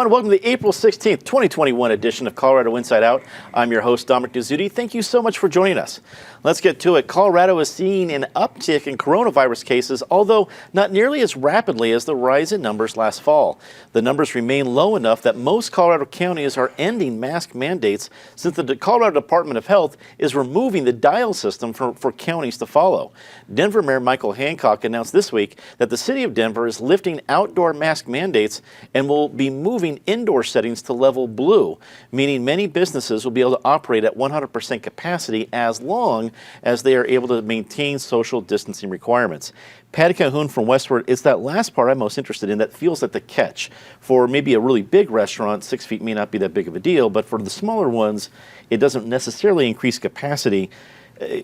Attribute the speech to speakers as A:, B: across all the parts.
A: everyone. Welcome to the April 16th, 2021 edition of Colorado Inside Out. I'm your host, Dominic Dezzutti. Thank you so much for joining us. Let's get to it. Colorado is seeing an uptick in coronavirus cases, although not nearly as rapidly as the rise in numbers last fall. The numbers remain low enough that most Colorado counties are ending mask mandates since the Colorado Department of Health is removing the dial system for counties to follow. Denver Mayor Michael Hancock announced this week that the city of Denver is lifting outdoor mask mandates and will be moving indoor settings to level blue, meaning many businesses will be able to operate at 100% capacity as long as they are able to maintain social distancing requirements. Patty Calhoun from Westward, it's that last part I'm most interested in that feels like the catch. For maybe a really big restaurant, 6 feet may not be that big of a deal, but for the smaller ones, it doesn't necessarily increase capacity.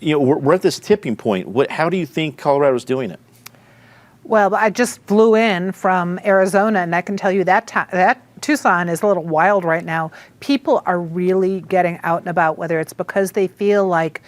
A: We're at this tipping point. How do you think Colorado's doing it?
B: Well, I just flew in from Arizona, and I can tell you that Tucson is a little wild right now. People are really getting out and about, whether it's because they feel like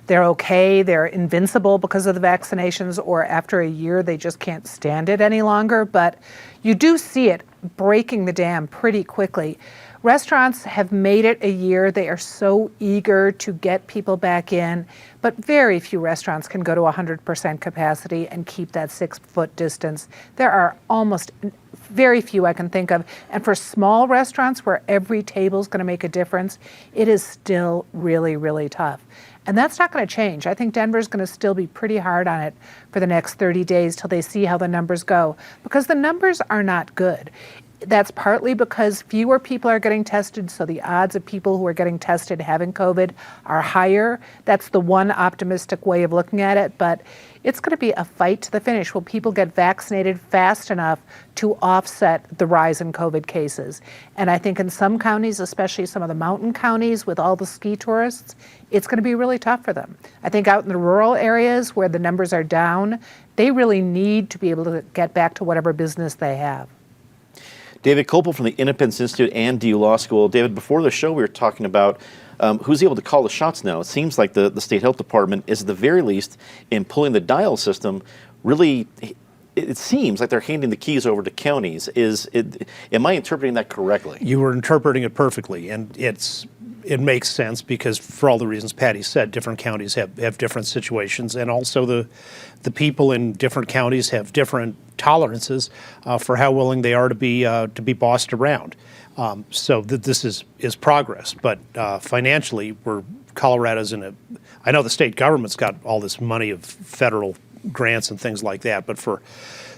B: they're okay, they're invincible because of the vaccinations, or after a year they just can't stand it any longer. But you do see it breaking the dam pretty quickly. Restaurants have made it a year. They are so eager to get people back in, but very few restaurants can go to 100% capacity and keep that 6-foot distance. There are almost very few I can think of. And for small restaurants where every table is going to make a difference, it is still really, really tough. And that's not going to change. I think Denver's going to still be pretty hard on it for the next 30 days till they see how the numbers go, because the numbers are not good. That's partly because fewer people are getting tested, so the odds of people who are getting tested having COVID are higher. That's the one optimistic way of looking at it, but it's going to be a fight to the finish. Will people get vaccinated fast enough to offset the rise in COVID cases? And I think in some counties, especially some of the mountain counties with all the ski tourists, it's going to be really tough for them. I think out in the rural areas where the numbers are down, they really need to be able to get back to whatever business they have.
A: David Kopel from the Independence Institute and DU Law School. David, before the show we were talking about who's able to call the shots now. It seems like the state health department is at the very least in pulling the dial system. Really, it seems like they're handing the keys over to counties. Am I interpreting that correctly?
C: You were interpreting it perfectly, and it makes sense because for all the reasons Patty said, different counties have different situations, and also the people in different counties have different tolerances for how willing they are to be bossed around. So this is progress, but financially, Colorado's I know the state government's got all this money of federal grants and things like that, but for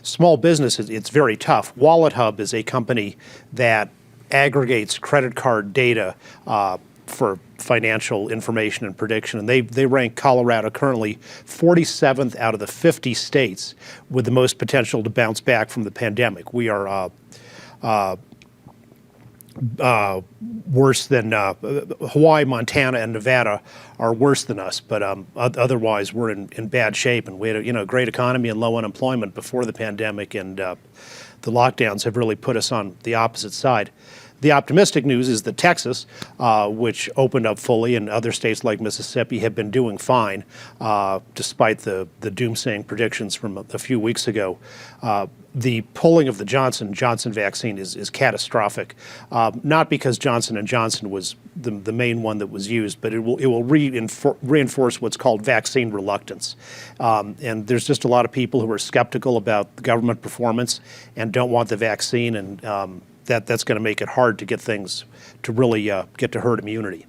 C: small businesses, it's very tough. Wallet Hub is a company that aggregates credit card data for financial information and prediction, and they rank Colorado currently 47th out of the 50 states with the most potential to bounce back from the pandemic. We are worse than Hawaii, Montana, and Nevada are worse than us, but otherwise we're in bad shape, and we had a great economy and low unemployment before the pandemic, and the lockdowns have really put us on the opposite side. The optimistic news is that Texas, which opened up fully, and other states like Mississippi have been doing fine, despite the doomsaying predictions from a few weeks ago. The pulling of the Johnson & Johnson vaccine is catastrophic, not because Johnson & Johnson was the main one that was used, but it will reinforce what's called vaccine reluctance. And there's just a lot of people who are skeptical about government performance and don't want the vaccine, and that's going to make it hard to get things to really get to herd immunity.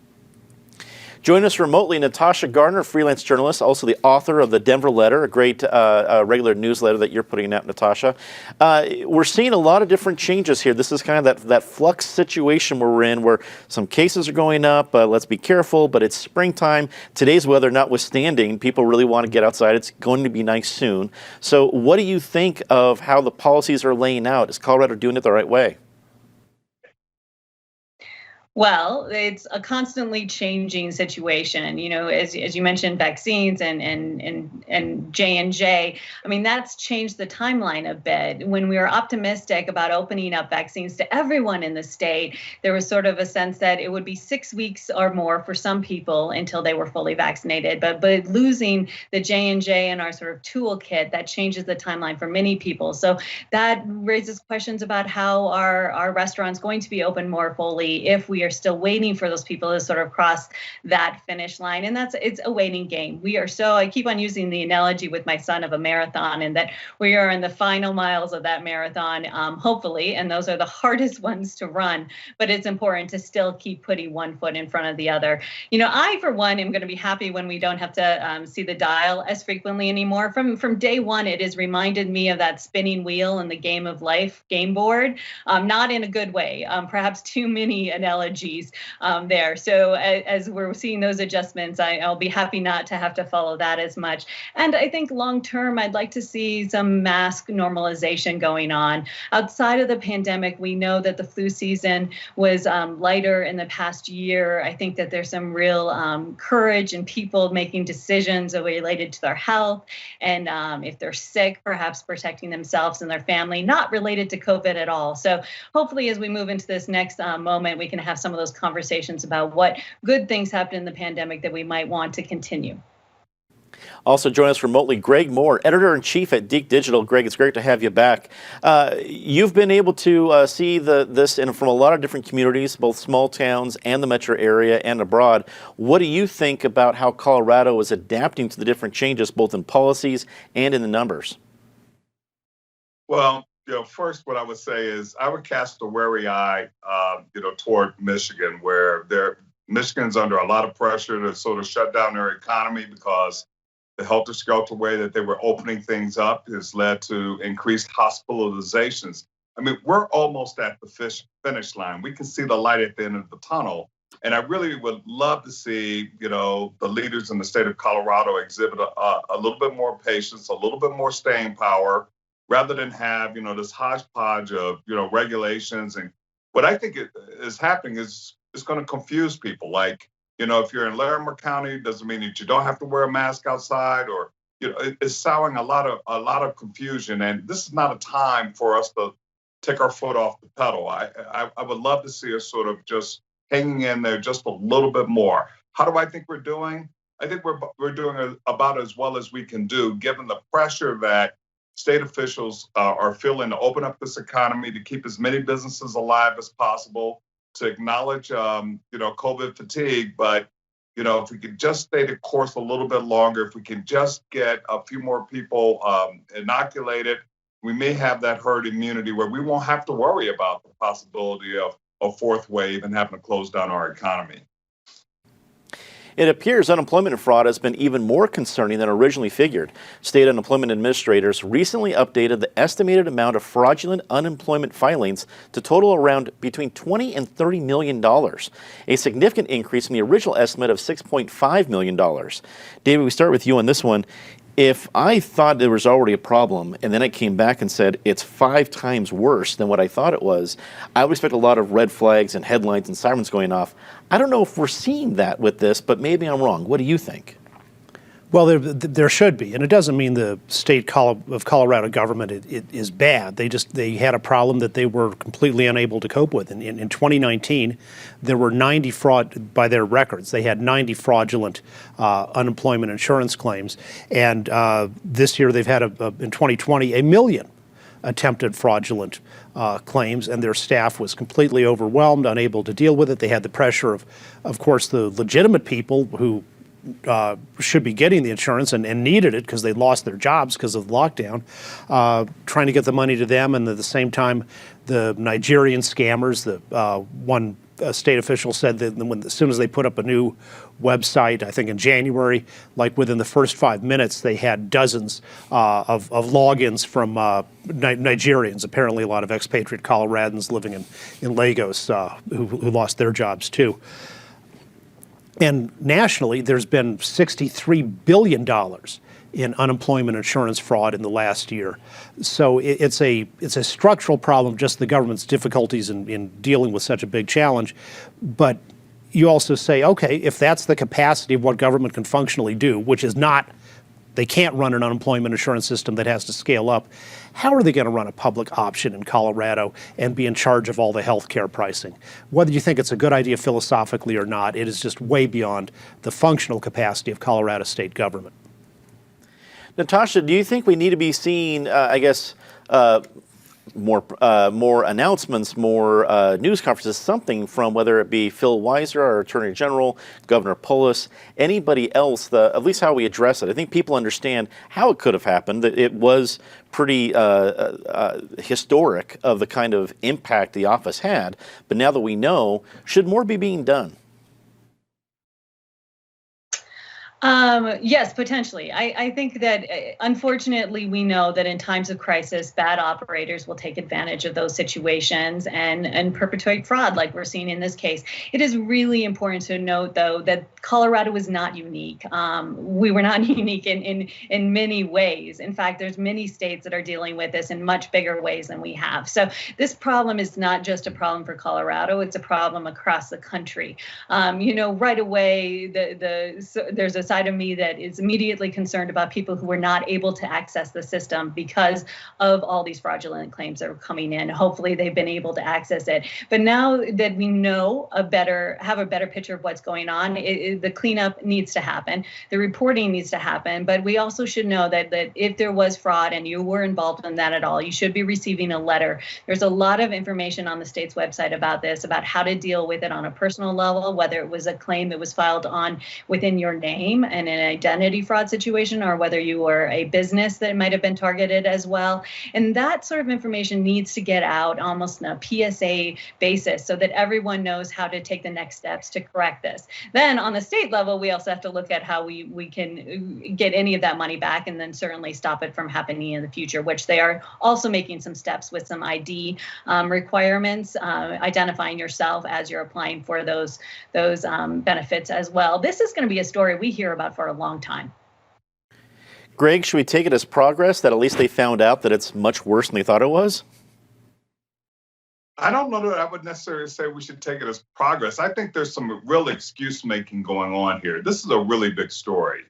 A: Join us remotely, Natasha Gardner, freelance journalist, also the author of the Denver Letter, a great regular newsletter that you're putting out, Natasha. We're seeing a lot of different changes here. This is kind of that flux situation we're in where some cases are going up. Let's be careful, but it's springtime. Today's weather notwithstanding, people really want to get outside. It's going to be nice soon. So what do you think of how the policies are laying out? Is Colorado doing it the right way?
D: Well, it's a constantly changing situation. As you mentioned, vaccines and J&J. I mean, that's changed the timeline a bit. When we were optimistic about opening up vaccines to everyone in the state, there was sort of a sense that it would be 6 weeks or more for some people until they were fully vaccinated. But losing the J&J in our sort of toolkit, that changes the timeline for many people. So that raises questions about how our restaurants going to be open more fully if we are still waiting for those people to sort of cross that finish line. And it's a waiting game. I keep on using the analogy with my son of a marathon, and that we are in the final miles of that marathon, hopefully, and those are the hardest ones to run, but it's important to still keep putting one foot in front of the other. I, for one, am going to be happy when we don't have to see the dial as frequently anymore. From day one, it has reminded me of that spinning wheel in the Game of Life game board, not in a good way, perhaps too many analogies there. So as we're seeing those adjustments, I'll be happy not to have to follow that as much. And I think long term, I'd like to see some mask normalization going on. Outside of the pandemic, we know that the flu season was lighter in the past year. I think that there's some real courage in people making decisions related to their health, and if they're sick, perhaps protecting themselves and their family, not related to COVID at all. So hopefully as we move into this next moment, we can have some of those conversations about what good things happened in the pandemic that we might want to continue.
A: Also join us remotely, Greg Moore, editor-in-chief at Deke Digital. Greg, it's great to have you back. You've been able to see this from a lot of different communities, both small towns and the metro area and abroad. What do you think about how Colorado is adapting to the different changes, both in policies and in the numbers?
E: Well, first, what I would say is I would cast a wary eye, toward Michigan, where Michigan's under a lot of pressure to sort of shut down their economy because the helter-skelter way that they were opening things up has led to increased hospitalizations. I mean, we're almost at the finish line. We can see the light at the end of the tunnel. And I really would love to see, the leaders in the state of Colorado exhibit a little bit more patience, a little bit more staying power, rather than have, this hodgepodge of, regulations. And what I think is happening is it's going to confuse people. Like, if you're in Larimer County, doesn't mean that you don't have to wear a mask outside, or, it's sowing a lot of confusion. And this is not a time for us to take our foot off the pedal. I would love to see us sort of just hanging in there just a little bit more. How do I think we're doing? I think we're doing about as well as we can do, given the pressure that state officials are feeling to open up this economy, to keep as many businesses alive as possible, to acknowledge, COVID fatigue. But, if we could just stay the course a little bit longer, if we can just get a few more people inoculated, we may have that herd immunity where we won't have to worry about the possibility of a fourth wave and having to close down our economy.
A: It appears unemployment fraud has been even more concerning than originally figured. State unemployment administrators recently updated the estimated amount of fraudulent unemployment filings to total around between $20 and $30 million, a significant increase from the original estimate of $6.5 million. David, we start with you on this one. If I thought there was already a problem and then it came back and said it's 5 times worse than what I thought it was, I would expect a lot of red flags and headlines and sirens going off. I don't know if we're seeing that with this, but maybe I'm wrong. What do you think?
C: Well, there should be, and it doesn't mean the state of Colorado government is bad. They had a problem that they were completely unable to cope with. And in 2019, there were 90 by their records. They had 90 fraudulent unemployment insurance claims, and this year they've had in 2020 1 million attempted fraudulent claims, and their staff was completely overwhelmed, unable to deal with it. They had the pressure of course, the legitimate people who should be getting the insurance and needed it because they lost their jobs because of the lockdown, trying to get the money to them. And at the same time, the Nigerian scammers, one state official said that as soon as they put up a new website, I think in January, like within the first 5 minutes, they had dozens of logins from Nigerians, apparently a lot of expatriate Coloradans living in Lagos who lost their jobs too. And nationally, there's been $63 billion in unemployment insurance fraud in the last year. So it's a structural problem, just the government's difficulties in dealing with such a big challenge. But you also say, okay, if that's the capacity of what government can functionally do, which is not, they can't run an unemployment insurance system that has to scale up, how are they going to run a public option in Colorado and be in charge of all the health care pricing? Whether you think it's a good idea philosophically or not, it is just way beyond the functional capacity of Colorado state government.
A: Natasha, do you think we need to be seeing, more announcements, more news conferences, something from whether it be Phil Weiser, our Attorney General, Governor Polis, anybody else, at least how we address it? I think people understand how it could have happened, that it was pretty historic of the kind of impact the office had. But now that we know, should more be being done?
D: Yes, potentially. I think that unfortunately we know that in times of crisis, bad operators will take advantage of those situations and perpetuate fraud like we're seeing in this case. It is really important to note, though, that Colorado is not unique. We were not unique in many ways. In fact, there's many states that are dealing with this in much bigger ways than we have. So this problem is not just a problem for Colorado, it's a problem across the country. Right away, there's a side of me that is immediately concerned about people who were not able to access the system because of all these fraudulent claims that are coming in. Hopefully they've been able to access it. But now that we know have a better picture of what's going on, the cleanup needs to happen. The reporting needs to happen. But we also should know that if there was fraud and you were involved in that at all, you should be receiving a letter. There's a lot of information on the state's website about this, about how to deal with it on a personal level, whether it was a claim that was filed within your name and an identity fraud situation, or whether you were a business that might have been targeted as well. And that sort of information needs to get out almost on a PSA basis so that everyone knows how to take the next steps to correct this. Then on the state level, we also have to look at how we can get any of that money back and then certainly stop it from happening in the future, which they are also making some steps with some ID requirements, identifying yourself as you're applying for those benefits as well. This is going to be a story we hear about for a long time.
A: Greg, should we take it as progress that at least they found out that it's much worse than they thought it was?
E: I don't know that I would necessarily say we should take it as progress. I think there's some real excuse making going on here. This is a really big story.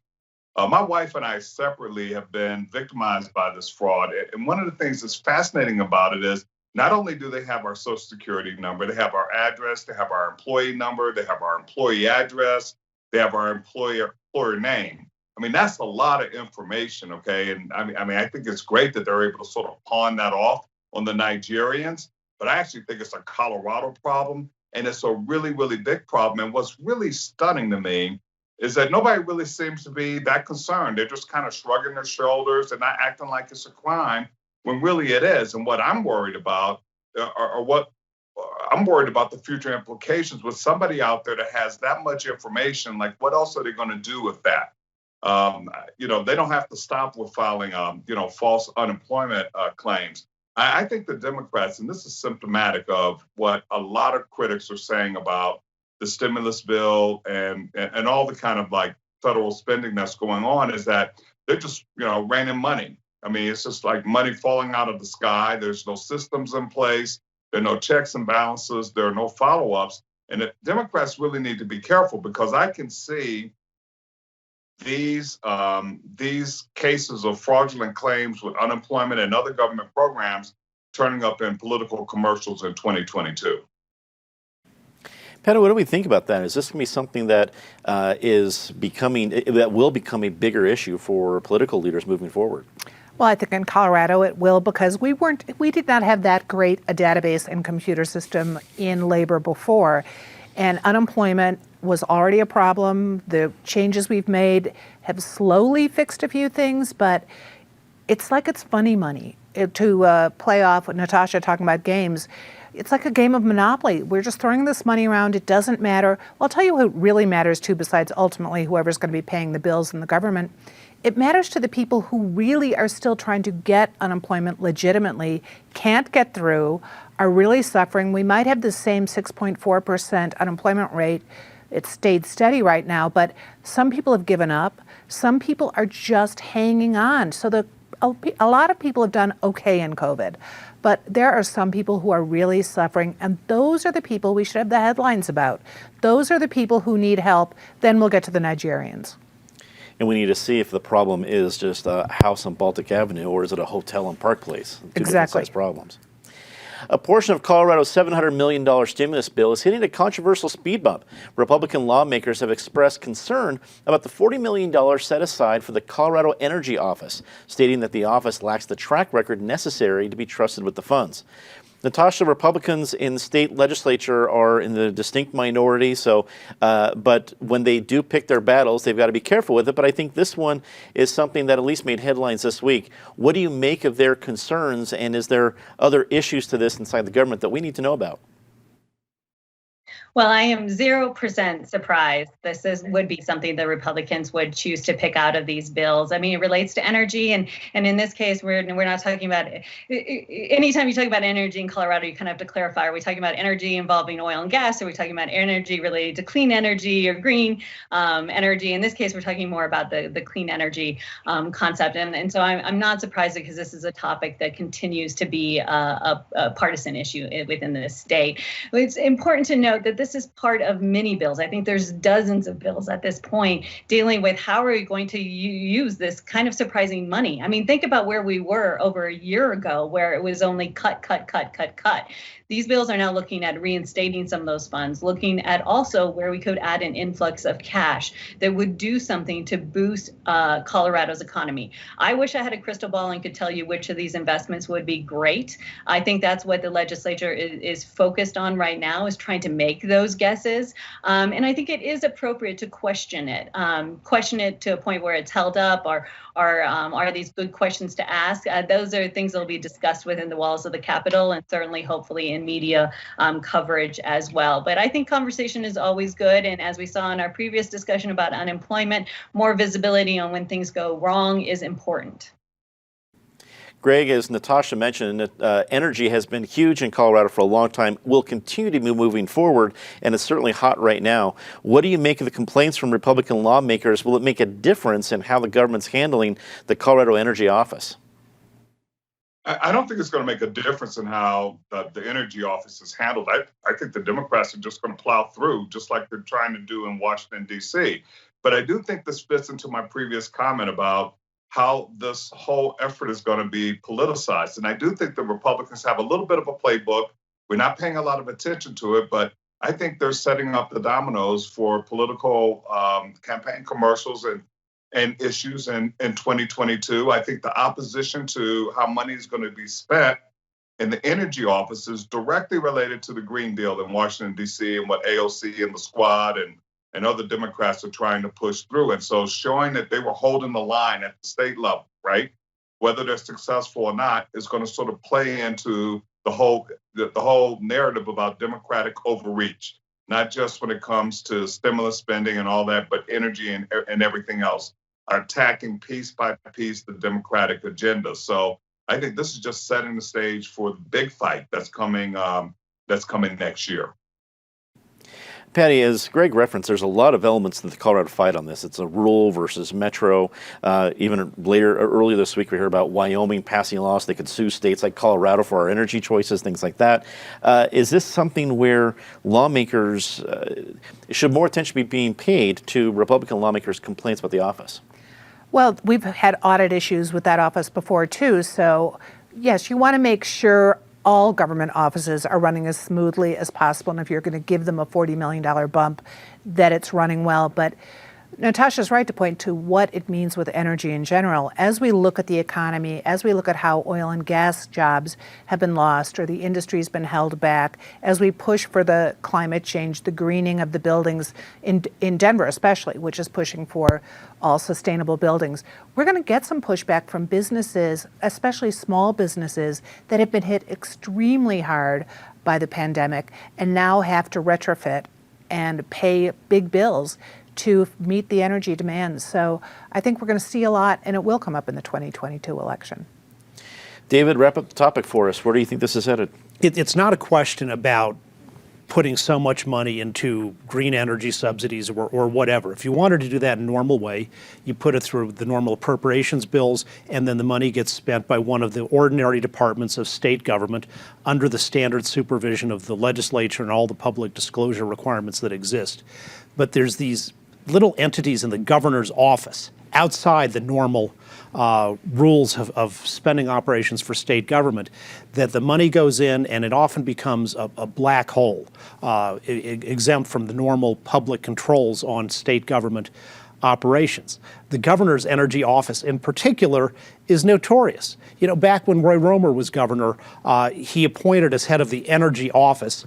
E: My wife and I separately have been victimized by this fraud. And one of the things that's fascinating about it is not only do they have our social security number, they have our address, they have our employee number, they have our employee address, they have our employer name. I mean, that's a lot of information, okay? And I think it's great that they're able to sort of pawn that off on the Nigerians, but I actually think it's a Colorado problem, and it's a really, really big problem. And what's really stunning to me is that nobody really seems to be that concerned. They're just kind of shrugging their shoulders and not acting like it's a crime when really it is. And what I'm worried about I'm worried about the future implications with somebody out there that has that much information. Like, what else are they going to do with that? They don't have to stop with filing, false unemployment claims. I think the Democrats, and this is symptomatic of what a lot of critics are saying about the stimulus bill and all the kind of like federal spending that's going on, is that they're just, raining money. I mean, it's just like money falling out of the sky. There's no systems in place. There are no checks and balances. There are no follow-ups. And the Democrats really need to be careful, because I can see these cases of fraudulent claims with unemployment and other government programs turning up in political commercials in 2022.
A: Penna, what do we think about that? Is this going to be something that will become a bigger issue for political leaders moving forward?
B: Well, I think in Colorado it will, because we did not have that great a database and computer system in labor before. And unemployment was already a problem. The changes we've made have slowly fixed a few things, but it's like it's funny money. To play off what Natasha talking about games, it's like a game of Monopoly. We're just throwing this money around. It doesn't matter. Well, I'll tell you what really matters too, besides ultimately whoever's going to be paying the bills in the government. It matters to the people who really are still trying to get unemployment legitimately, can't get through, are really suffering. We might have the same 6.4% unemployment rate It's stayed steady right now, but some people have given up. Some people are just hanging on. So a lot of people have done okay in COVID, but there are some people who are really suffering, and those are the people we should have the headlines about. Those are the people who need help. Then we'll get to the Nigerians.
A: And we need to see if the problem is just a house on Baltic Avenue or is it a hotel in Park Place? Two different
B: Exactly.
A: size problems. A portion of Colorado's $700 million stimulus bill is hitting a controversial speed bump. Republican lawmakers have expressed concern about the $40 million set aside for the Colorado Energy Office, stating that the office lacks the track record necessary to be trusted with the funds. Natasha, Republicans in the state legislature are in the distinct minority, but when they do pick their battles, they've got to be careful with it. But I think this one is something that at least made headlines this week. What do you make of their concerns, and is there other issues to this inside the government that we need to know about?
D: Well, I am 0% surprised would be something the Republicans would choose to pick out of these bills. I mean, it relates to energy, and in this case, we're not talking about. Anytime you talk about energy in Colorado, you kind of have to clarify: are we talking about energy involving oil and gas? Are we talking about energy related to clean energy or green energy? In this case, we're talking more about the clean energy concept, and so I'm not surprised because this is a topic that continues to be a partisan issue within the state. It's important to note that this is part of many bills. I think there's dozens of bills at this point dealing with how are we going to use this kind of surprising money. I mean, think about where we were over a year ago, where it was only cut. These bills are now looking at reinstating some of those funds, looking at also where we could add an influx of cash that would do something to boost Colorado's economy. I wish I had a crystal ball and could tell you which of these investments would be great. I think that's what the legislature is focused on right now, is trying to make those guesses. And I think it is appropriate to question it to a point where it's held up, or are these good questions to ask? Those are things that will be discussed within the walls of the Capitol, and certainly, hopefully, in media coverage as well. But I think conversation is always good. And as we saw in our previous discussion about unemployment, more visibility on when things go wrong is important.
A: Greg, as Natasha mentioned, energy has been huge in Colorado for a long time, will continue to be moving forward, and it's certainly hot right now. What do you make of the complaints from Republican lawmakers? Will it make a difference in how the government's handling the Colorado Energy Office?
E: I don't think it's going to make a difference in how the energy office is handled. I think the Democrats are just going to plow through, just like they're trying to do in Washington, D.C. But I do think this fits into my previous comment about how this whole effort is going to be politicized. And I do think the Republicans have a little bit of a playbook. We're not paying a lot of attention to it, but I think they're setting up the dominoes for political campaign commercials and issues in 2022. I think the opposition to how money is going to be spent in the energy office is directly related to the Green Deal in Washington, D.C., and what AOC and the squad and other Democrats are trying to push through. And so showing that they were holding the line at the state level, right, whether they're successful or not, is going to sort of play into the whole narrative about Democratic overreach, not just when it comes to stimulus spending and all that, but energy and everything else, attacking piece by piece the Democratic agenda. So I think this is just setting the stage for the big fight that's coming next year.
A: Patty, as Greg referenced, there's a lot of elements to the Colorado fight on this. It's a rural versus metro. Even earlier this week, we heard about Wyoming passing laws they could sue states like Colorado for our energy choices, things like that. Is this something where lawmakers, should more attention be being paid to Republican lawmakers' complaints about the office?
B: Well, we've had audit issues with that office before, too. So, yes, you want to make sure all government offices are running as smoothly as possible. And if you're going to give them a $40 million bump, that it's running well. But Natasha's right to point to what it means with energy in general. As we look at the economy, as we look at how oil and gas jobs have been lost or the industry's been held back, as we push for the climate change, the greening of the buildings in Denver especially, which is pushing for all sustainable buildings, we're going to get some pushback from businesses, especially small businesses that have been hit extremely hard by the pandemic and now have to retrofit and pay big bills to meet the energy demands. So I think we're going to see a lot, and it will come up in the 2022 election.
A: David, wrap up the topic for us. Where do you think this is headed?
C: It's not a question about putting so much money into green energy subsidies or whatever. If you wanted to do that in a normal way, you put it through the normal appropriations bills, and then the money gets spent by one of the ordinary departments of state government under the standard supervision of the legislature and all the public disclosure requirements that exist. But there's these little entities in the governor's office outside the normal rules of spending operations for state government, that the money goes in and it often becomes a black hole, exempt from the normal public controls on state government operations. The governor's energy office in particular is notorious. You know, back when Roy Romer was governor, he appointed as head of the energy office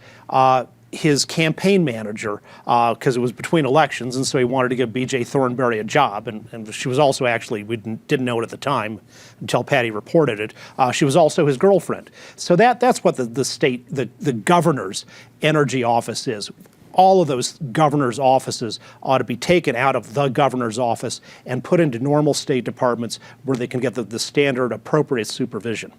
C: his campaign manager, because it was between elections, and so he wanted to give B.J. Thornberry a job, and she was also actually, we didn't know it at the time until Patty reported it, she was also his girlfriend. So that's what the governor's energy office is. All of those governor's offices ought to be taken out of the governor's office and put into normal state departments where they can get the standard appropriate supervision.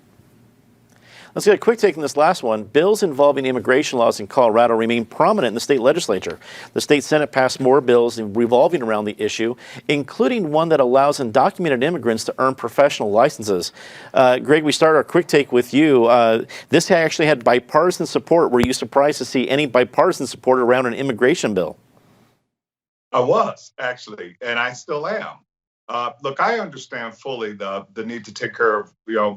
A: Let's get a quick take on this last one. Bills involving immigration laws in Colorado remain prominent in the state legislature. The state Senate passed more bills revolving around the issue, including one that allows undocumented immigrants to earn professional licenses. Greg, we start our quick take with you. This actually had bipartisan support. Were you surprised to see any bipartisan support around an immigration bill?
E: I was, actually, and I still am. Look, I understand fully the need to take care of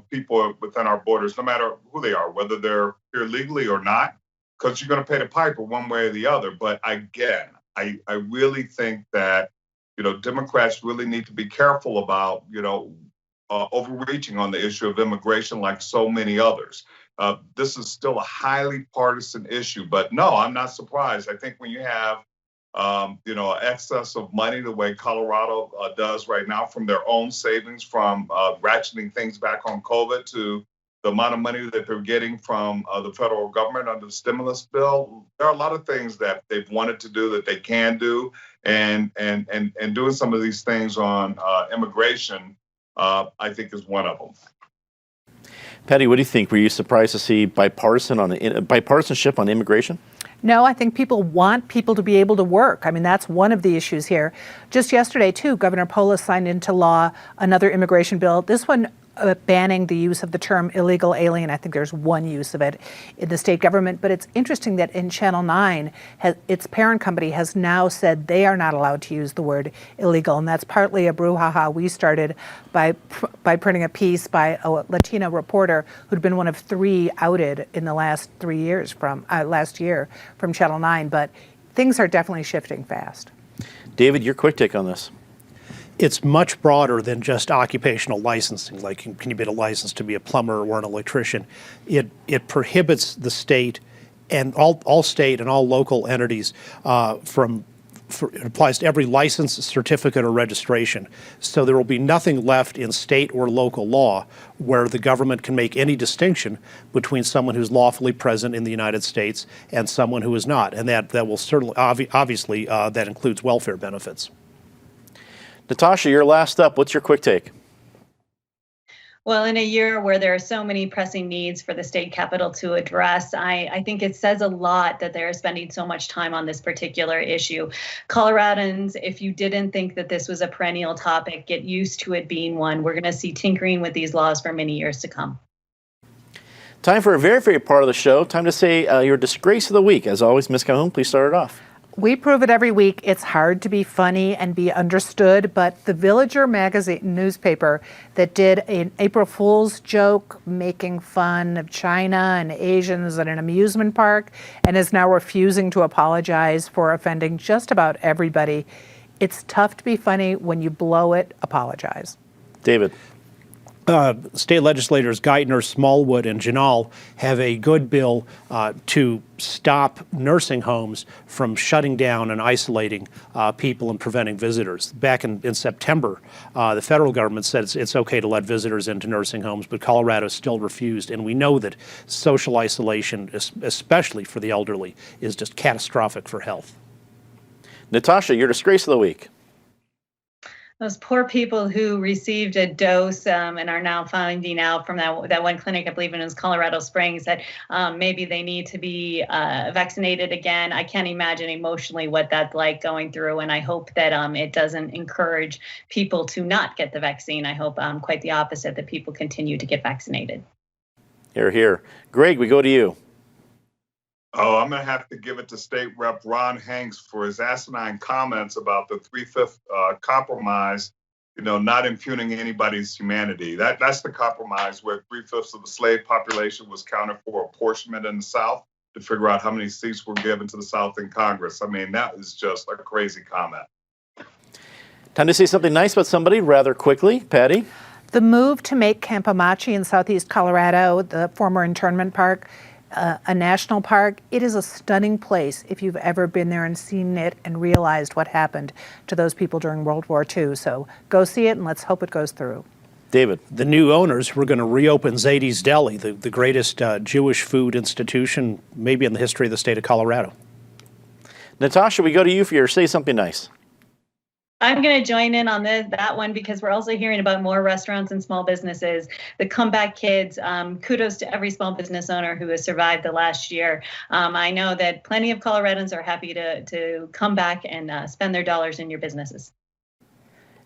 E: people within our borders, no matter who they are, whether they're here legally or not, because you're going to pay the piper one way or the other. But again, I really think that Democrats really need to be careful about overreaching on the issue of immigration, like so many others. This is still a highly partisan issue, but no, I'm not surprised. I think when you have excess of money the way Colorado does right now from their own savings, from ratcheting things back on COVID to the amount of money that they're getting from the federal government under the stimulus bill. There are a lot of things that they've wanted to do that they can do, and doing some of these things on immigration, I think is one of them.
A: Patty, what do you think? Were you surprised to see bipartisanship on immigration?
B: No, I think people want people to be able to work. I mean, that's one of the issues here. Just yesterday, too, Governor Polis signed into law another immigration bill. This one banning the use of the term illegal alien. I think there's one use of it in the state government. But it's interesting that in Channel 9, its parent company has now said they are not allowed to use the word illegal. And that's partly a brouhaha we started by printing a piece by a Latino reporter who'd been one of 3 outed in the last 3 years from last year from Channel 9. But things are definitely shifting fast.
A: David, your quick take on this.
C: It's much broader than just occupational licensing, like can you get a license to be a plumber or an electrician. It prohibits the state and all state and all local entities it applies to every license, certificate, or registration. So there will be nothing left in state or local law where the government can make any distinction between someone who's lawfully present in the United States and someone who is not. And that will certainly, obviously, that includes welfare benefits.
A: Natasha, you're last up. What's your quick take?
D: Well, in a year where there are so many pressing needs for the state capitol to address, I think it says a lot that they're spending so much time on this particular issue. Coloradans, if you didn't think that this was a perennial topic, get used to it being one. We're going to see tinkering with these laws for many years to come.
A: Time for a very, very part of the show. Time to say your disgrace of the week. As always, Ms. Calhoun, please start it off.
B: We prove it every week. It's hard to be funny and be understood, but the Villager magazine newspaper that did an April Fool's joke making fun of China and Asians at an amusement park and is now refusing to apologize for offending just about everybody. It's tough to be funny. When you blow it, apologize.
A: David.
C: State legislators Geithner, Smallwood, and Janal have a good bill to stop nursing homes from shutting down and isolating people and preventing visitors. Back in September, the federal government said it's okay to let visitors into nursing homes, but Colorado still refused. And we know that social isolation, especially for the elderly, is just catastrophic for health.
A: Natasha, your disgrace of the week.
D: those poor people who received a dose and are now finding out from that one clinic, I believe it was Colorado Springs, that maybe they need to be vaccinated again. I can't imagine emotionally what that's like going through, and I hope that it doesn't encourage people to not get the vaccine. I hope quite the opposite, that people continue to get vaccinated.
A: Hear, hear. Greg, we go to you.
E: Oh, I'm going to have to give it to State Rep Ron Hanks for his asinine comments about the 3/5 compromise, not impugning anybody's humanity. That's the compromise where 3/5 of the slave population was counted for apportionment in the South to figure out how many seats were given to the South in Congress. I mean, that is just a crazy comment.
A: Time to say something nice about somebody rather quickly. Patty?
B: The move to make Campamachi in southeast Colorado, the former internment park, a national park, it is a stunning place if you've ever been there and seen it and realized what happened to those people during World War II. So go see it and let's hope it goes through.
A: David?
C: The new owners were going to reopen Zadie's Deli, the greatest Jewish food institution maybe in the history of the state of Colorado.
A: Natasha, we go to you for your Say Something Nice.
D: I'm going to join in on that one because we're also hearing about more restaurants and small businesses. The comeback kids, kudos to every small business owner who has survived the last year. I know that plenty of Coloradans are happy to come back and spend their dollars in your businesses.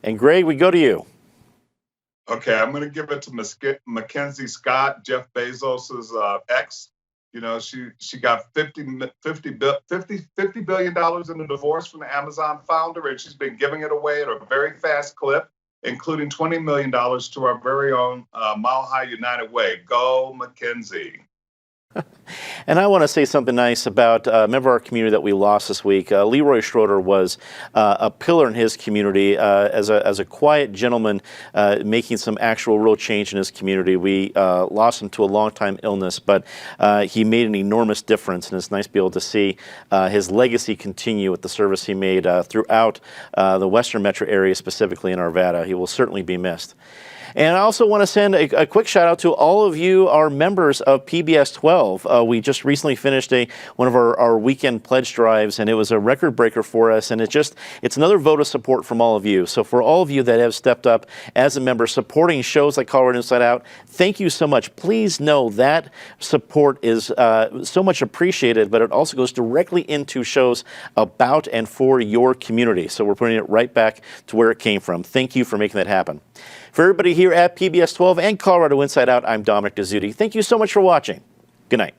A: And Greg, we go to you.
E: Okay, I'm going to give it to Mackenzie Scott, Jeff Bezos's ex. She got $50 billion in the divorce from the Amazon founder, and she's been giving it away at a very fast clip, including $20 million to our very own Mile High United Way. Go, Mackenzie.
A: And I want to say something nice about a member of our community that we lost this week. Leroy Schroeder was a pillar in his community as a quiet gentleman making some actual real change in his community. We lost him to a long-time illness, but he made an enormous difference, and it's nice to be able to see his legacy continue with the service he made throughout the western metro area, specifically in Arvada. He will certainly be missed. And I also want to send a quick shout out to all of you, our members of PBS 12. We just recently finished one of our weekend pledge drives, and it was a record breaker for us. And it's another vote of support from all of you. So for all of you that have stepped up as a member supporting shows like Colorado Inside Out, thank you so much. Please know that support is so much appreciated, but it also goes directly into shows about and for your community. So we're putting it right back to where it came from. Thank you for making that happen. For everybody here at PBS 12 and Colorado Inside Out, I'm Dominic Dezzutti. Thank you so much for watching. Good night.